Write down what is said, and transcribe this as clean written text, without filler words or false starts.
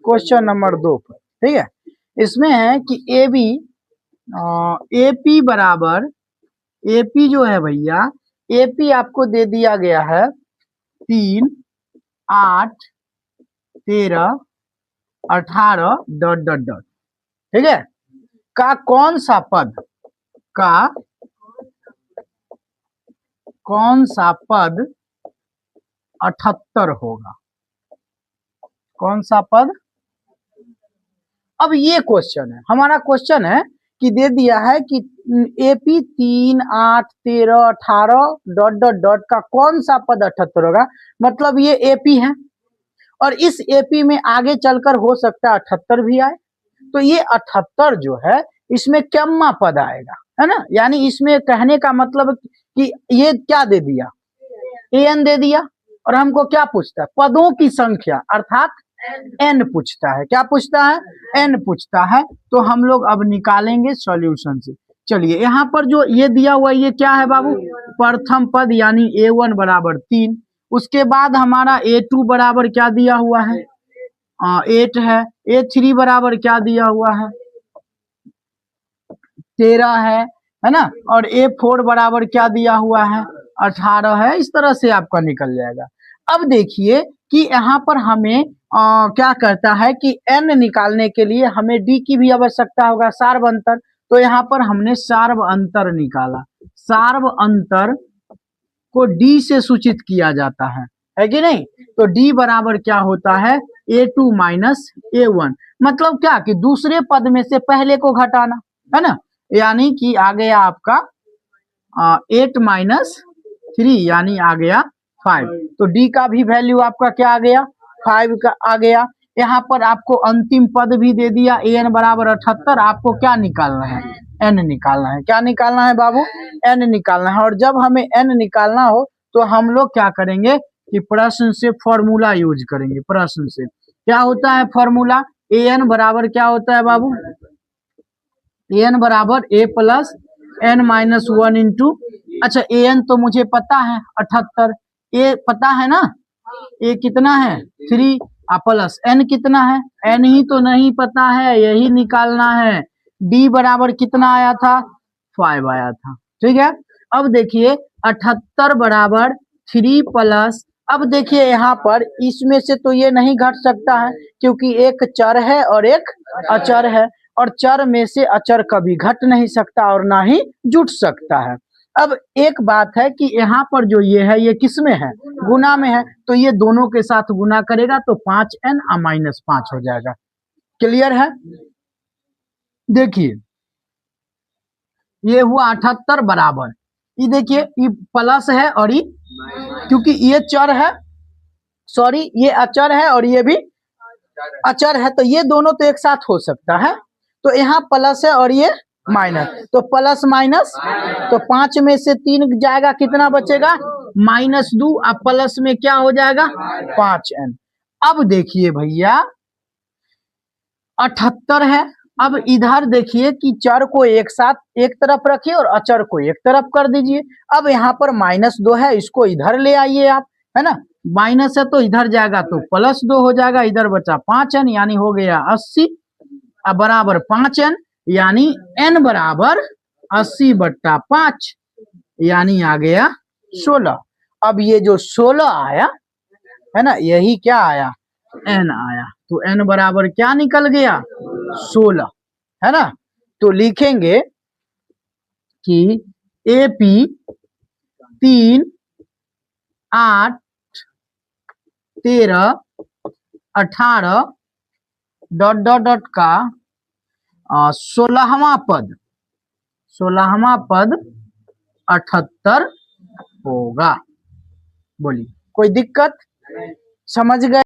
Question number 2 पर। ठीक है, इसमें है कि एपी बराबर, एपी जो है भैया, एपी आपको दे दिया गया है 3, 8, 13, 18 ... ठीक है, का कौन सा पद 78 होगा? कौन सा पद? अब ये क्वेश्चन है, हमारा क्वेश्चन है कि दे दिया है कि एपी 3, 8, 13, 18 ... का कौन सा पद 78 होगा। मतलब ये एपी है और इस एपी में आगे चलकर हो सकता है 78 भी आए, तो ये 78 जो है इसमें कम्मा पद आएगा, है ना। यानी इसमें कहने का मतलब कि ये क्या दे दिया, एन दे दिया, और हमको क्या पूछता है, पदों की संख्या अर्थात एन पूछता है। क्या पूछता है? एन पूछता है। तो हम लोग अब निकालेंगे सॉल्यूशन से। चलिए, यहाँ पर जो ये दिया हुआ ये क्या है बाबू, प्रथम पद यानी a1 बराबर 3। उसके बाद हमारा a2 बराबर क्या दिया हुआ है, 8 है। a3 बराबर क्या दिया हुआ है, 13 है ना। और a4 बराबर क्या दिया हुआ है, 18 है। इस तरह से आपका निकल जाएगा। अब देखिए कि यहाँ पर हमें क्या कहता है कि n निकालने के लिए हमें d की भी आवश्यकता होगा, सार्व अंतर। तो यहाँ पर हमने सार्व अंतर निकाला। सार्व अंतर को d से सूचित किया जाता है कि नहीं। तो d बराबर क्या होता है, a2 माइनस a1। मतलब क्या कि दूसरे पद में से पहले को घटाना, है ना। यानी कि आ गया आपका 8 माइनस 3 यानी आ गया 5। तो d का भी वैल्यू आपका क्या आ गया, 5 का आ गया। यहाँ पर आपको अंतिम पद भी दे दिया an बराबर 78। आपको क्या निकालना है, n निकालना है। क्या निकालना है बाबू, n निकालना है। और जब हमें n निकालना हो तो हम लोग क्या करेंगे कि प्रश्न से फॉर्मूला यूज करेंगे। प्रश्न से क्या होता है फॉर्मूला, an बराबर क्या होता है बाबू, an बराबर a plus n minus 1 into, अच्छा an तो मुझे पता है 78, a पता है ना, a कितना है 3, प्लस n कितना है, n ही तो नहीं पता है, यही निकालना है। d बराबर कितना आया था, 5 आया था। ठीक है, अब देखिए 78 बराबर 3 प्लस, अब देखिए यहाँ पर इसमें से तो ये नहीं घट सकता है क्योंकि एक चर है और एक अचर है, और चर में से अचर कभी घट नहीं सकता और ना ही जुट सकता है। अब एक बात है कि यहाँ पर जो ये है ये किस में है, गुना में है। तो ये दोनों के साथ गुना करेगा तो 5n माइनस 5 हो जाएगा। क्लियर है। देखिए ये हुआ 78 बराबर, ये देखिए ये प्लस है और ये, क्योंकि ये चर है, सॉरी ये अचर है और ये भी अचर है, तो ये दोनों तो एक साथ हो सकता है। तो यहाँ प्लस है और ये माइनस, तो प्लस माइनस, तो 5 में से 3 जाएगा, कितना बचेगा -2। अब प्लस में क्या हो जाएगा 5n। अब देखिए भैया 78 है। अब इधर देखिए कि चर को एक साथ एक तरफ रखिए और अचर को एक तरफ कर दीजिए। अब यहाँ पर -2 है, इसको इधर ले आइए आप, है ना। माइनस है तो इधर जाएगा तो +2 हो जाएगा, इधर बचा 5n यानी हो गया 80। अब बराबर 5n यानी n बराबर 80/5 यानी आ गया 16। अब ये जो 16 आया है ना, यही क्या आया, n आया। तो n बराबर क्या निकल गया 16, है ना। तो लिखेंगे कि AP 3, 8, 13, 18 ... का 16वां पद 78 होगा। बोलिए कोई दिक्कत, समझ गए?